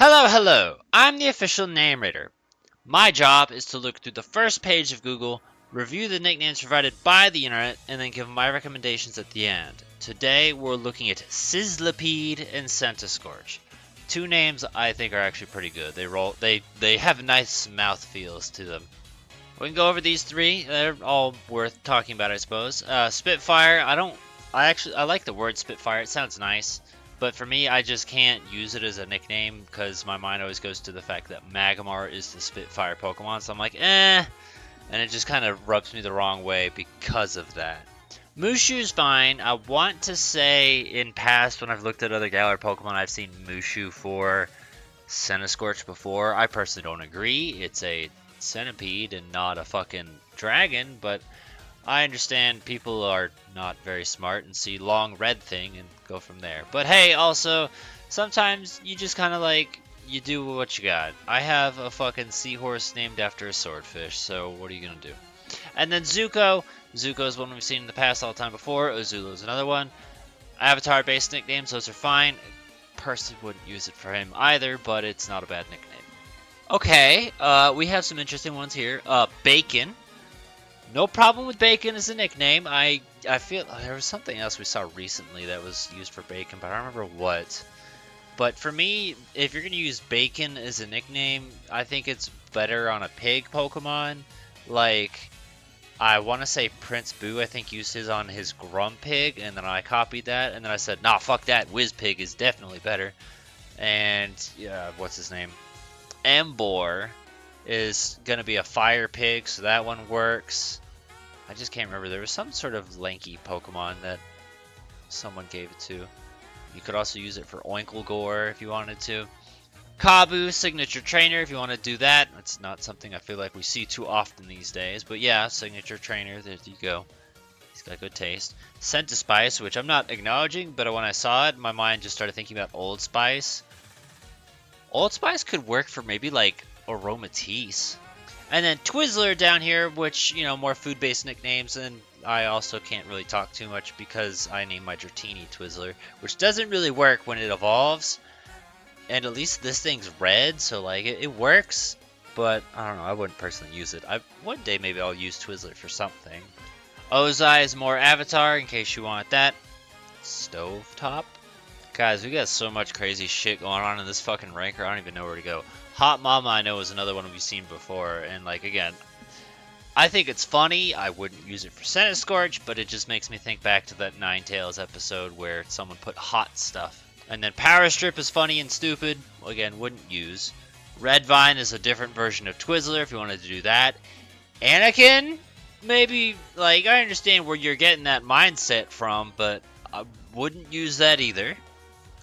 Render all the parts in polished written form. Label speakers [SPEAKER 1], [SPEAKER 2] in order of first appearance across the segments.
[SPEAKER 1] Hello, hello! I'm the official narrator. My job is to look through the first page of Google, review the nicknames provided by the internet, and then give my recommendations at the end. Today we're looking at Sizzlipede and Centiskorch. Two names I think are actually pretty good. They have nice mouth feels to them. We can go over these three. They're all worth talking about, I suppose. Spitfire, I like the word Spitfire. It sounds nice. But for me, I just can't use it as a nickname because my mind always goes to the fact that Magmar is the Spitfire Pokemon. So I'm like, eh. And it just kind of rubs me the wrong way because of that. Mushu's fine. I want to say in past when I've looked at other Galar Pokemon, I've seen Mushu for Centiskorch before. I personally don't agree. It's a centipede and not a fucking dragon, but I understand people are not very smart and see long red thing and go from there. But hey, also, sometimes you just kind of like, you do what you got. I have a fucking seahorse named after a swordfish, so what are you gonna do? And then Zuko. Zuko is one we've seen in the past all the time before. Ozulu is another one. Avatar-based nicknames, those are fine. Personally wouldn't use it for him either, but it's not a bad nickname. Okay, we have some interesting ones here. Bacon. No problem with Bacon as a nickname. I feel there was something else we saw recently that was used for Bacon, but I don't remember what. But for me, if you're going to use Bacon as a nickname, I think it's better on a pig Pokemon. Like, I want to say Prince Boo, I think, used his on his Grumpig, and then I copied that, and then I said, nah, fuck that, Whizpig is definitely better. And, yeah, what's his name? Embor is going to be a fire pig, so that one works. I just can't remember. There was some sort of lanky Pokemon that someone gave it to. You could also use it for Oinklegore if you wanted to. Kabu, signature trainer, if you want to do that. That's not something I feel like we see too often these days. But yeah, signature trainer, there you go. He's got good taste. Centispice, which I'm not acknowledging, but when I saw it, my mind just started thinking about Old Spice. Old Spice could work for maybe like Aromatisse. And then Twizzler down here, which, you know, more food-based nicknames, and I also can't really talk too much because I named my Dratini Twizzler, which doesn't really work when it evolves. And at least this thing's red, so like it works, but I don't know, I wouldn't personally use it. One day maybe I'll use Twizzler for something. Ozai is more Avatar, in case you want that. Stovetop? Guys, we got so much crazy shit going on in this fucking ranker, I don't even know where to go. Hot Mama, I know, is another one we've seen before, and like, again, I think it's funny. I wouldn't use it for Centiskorch, but it just makes me think back to that Ninetales episode where someone put hot stuff. And then Power Strip is funny and stupid. Again, wouldn't use. Red Vine is a different version of Twizzler if you wanted to do that. Anakin, maybe, like, I understand where you're getting that mindset from, but I wouldn't use that either.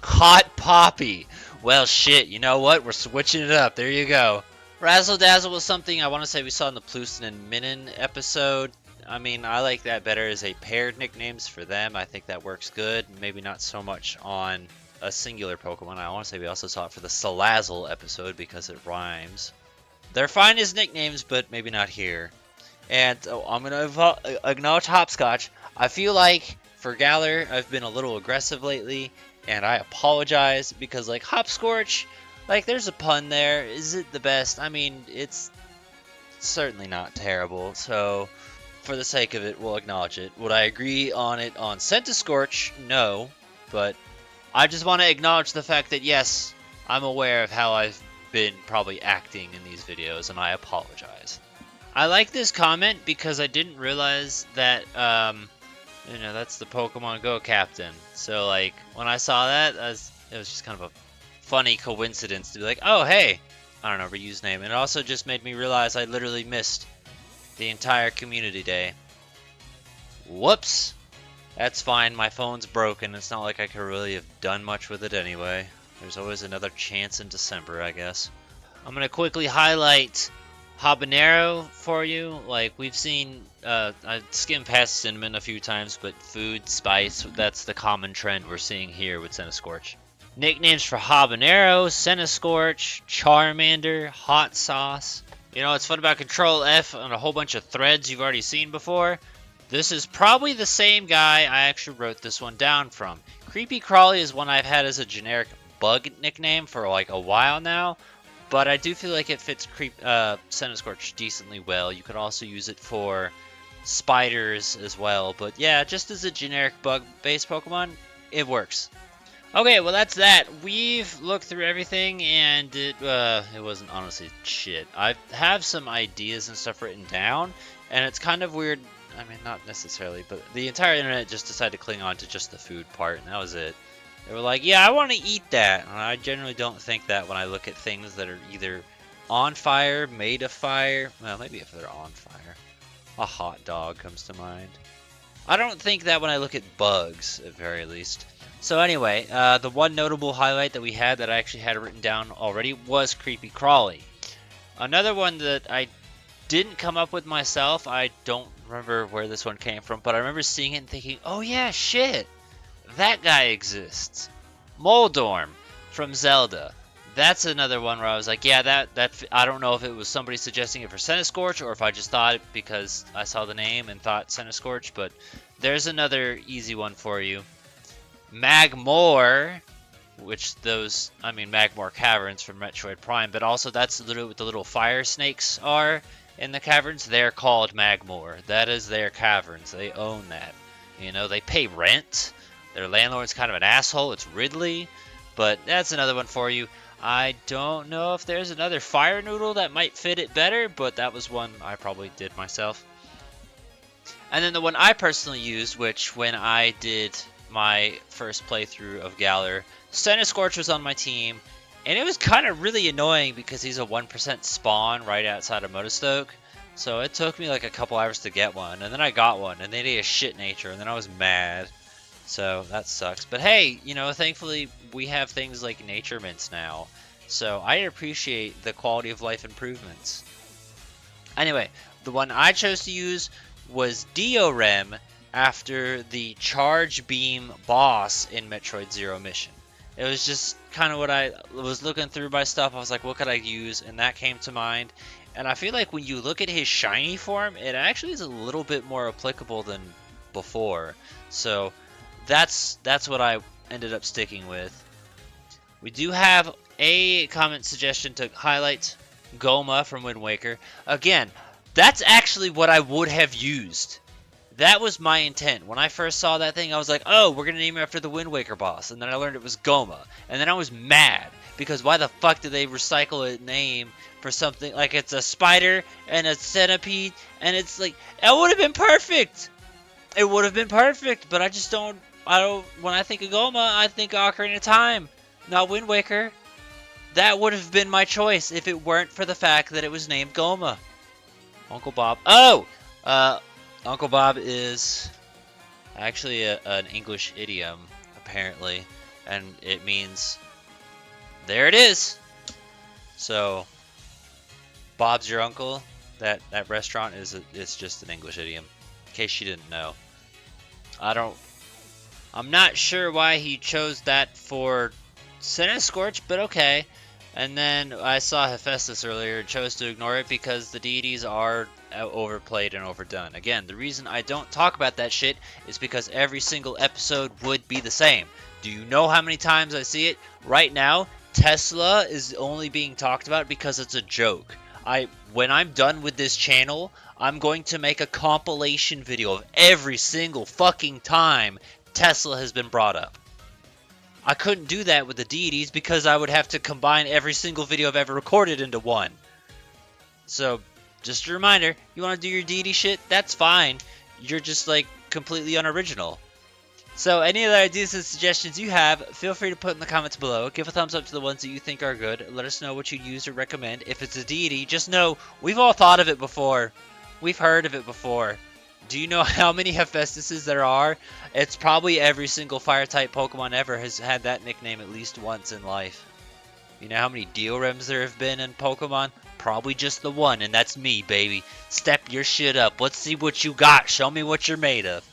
[SPEAKER 1] Hot Poppy. Well, shit, you know what? We're switching it up. There you go. Razzle Dazzle was something I want to say we saw in the Plouston and Minun episode. I mean, I like that better as a paired nicknames for them. I think that works good. Maybe not so much on a singular Pokemon. I want to say we also saw it for the Salazzle episode because it rhymes. They're fine as nicknames, but maybe not here. And I'm going to acknowledge Hopscotch. I feel like for Galar, I've been a little aggressive lately. And I apologize because, like, Hopscorch, like, there's a pun there. Is it the best? I mean, it's certainly not terrible. So, for the sake of it, we'll acknowledge it. Would I agree on it on Centiskorch? No. But I just want to acknowledge the fact that, yes, I'm aware of how I've been probably acting in these videos, and I apologize. I like this comment because I didn't realize that, you know, that's the Pokemon Go captain. So, like, when I saw that, it was just kind of a funny coincidence to be like, oh, hey, I don't know, reuse name. And it also just made me realize I literally missed the entire community day. Whoops. That's fine. My phone's broken. It's not like I could really have done much with it anyway. There's always another chance in December, I guess. I'm going to quickly highlight habanero for you. Like, we've seen, I skimmed past cinnamon a few times, but food, spice, that's the common trend we're seeing here with Centiskorch. Nicknames for habanero, Centiskorch, Charmander, hot sauce. You know what's fun about Control F on a whole bunch of threads you've already seen before? This is probably the same guy I actually wrote this one down from. Creepy Crawly is one I've had as a generic bug nickname for like a while now, but I do feel like it fits Centiskorch decently well. You could also use it for spiders as well, but yeah, just as a generic bug-based Pokemon, it works. Okay, well that's that. We've looked through everything, and it wasn't honestly shit. I have some ideas and stuff written down, and it's kind of weird. I mean, not necessarily, but the entire internet just decided to cling on to just the food part, and that was it. They were like, yeah, I want to eat that. And I generally don't think that when I look at things that are either on fire, made of fire. Well, maybe if they're on fire. A hot dog comes to mind. I don't think that when I look at bugs, at very least. So anyway, the one notable highlight that we had that I actually had written down already was Creepy Crawly. Another one that I didn't come up with myself, I don't remember where this one came from, but I remember seeing it and thinking, oh yeah, shit, that guy exists. Moldorm from Zelda. That's another one where I was like, yeah, that I don't know if it was somebody suggesting it for Centiskorch or if I just thought it because I saw the name and thought Centiskorch, but there's another easy one for you. Magmor, which Magmor Caverns from Metroid Prime, but also that's what the little fire snakes are in the caverns. They're called Magmor. That is their caverns. They own that. You know, they pay rent. Their landlord's kind of an asshole. It's Ridley, but that's another one for you. I don't know if there's another fire noodle that might fit it better, but that was one I probably did myself. And then the one I personally used, which when I did my first playthrough of Galar, Centiskorch was on my team, and it was kind of really annoying because he's a 1% spawn right outside of Motostoke. So it took me like a couple hours to get one, and then I got one, and they did a shit nature, and then I was mad. So that sucks. But hey, you know, thankfully we have things like nature mints now. So I appreciate the quality of life improvements. Anyway, the one I chose to use was Diorem after the Charge Beam boss in Metroid Zero Mission. It was just kind of what I was looking through my stuff. I was like, what could I use? And that came to mind. And I feel like when you look at his shiny form, it actually is a little bit more applicable than before. So that's what I ended up sticking with. We do have a comment suggestion to highlight Goma from Wind Waker. Again, that's actually what I would have used. That was my intent. When I first saw that thing, I was like, oh, we're going to name it after the Wind Waker boss. And then I learned it was Goma. And then I was mad. Because why the fuck did they recycle a name for something like it's a spider and a centipede? And it's like, it would have been perfect. It would have been perfect. But I don't, when I think of Goma, I think Ocarina of Time. Not Wind Waker. That would have been my choice if it weren't for the fact that it was named Goma. Uncle Bob. Oh! Uncle Bob is actually an English idiom, apparently, and it means, there it is. So, Bob's your uncle. That restaurant is just an English idiom, in case you didn't know. I'm not sure why he chose that for Centiskorch, but okay. And then I saw Hephaestus earlier and chose to ignore it because the deities are overplayed and overdone. Again, the reason I don't talk about that shit is because every single episode would be the same. Do you know how many times I see it? Right now, Tesla is only being talked about because it's a joke. When I'm done with this channel, I'm going to make a compilation video of every single fucking time Tesla has been brought up. I couldn't do that with the deities because I would have to combine every single video I've ever recorded into one. So, just a reminder, you want to do your deity shit? That's fine. You're just, like, completely unoriginal. So, any other ideas and suggestions you have, feel free to put in the comments below. Give a thumbs up to the ones that you think are good. Let us know what you use or recommend. If it's a deity, just know we've all thought of it before. We've heard of it before. Do you know how many Hephaestuses there are? It's probably every single fire-type Pokemon ever has had that nickname at least once in life. You know how many Diorems there have been in Pokemon? Probably just the one, and that's me, baby. Step your shit up. Let's see what you got. Show me what you're made of.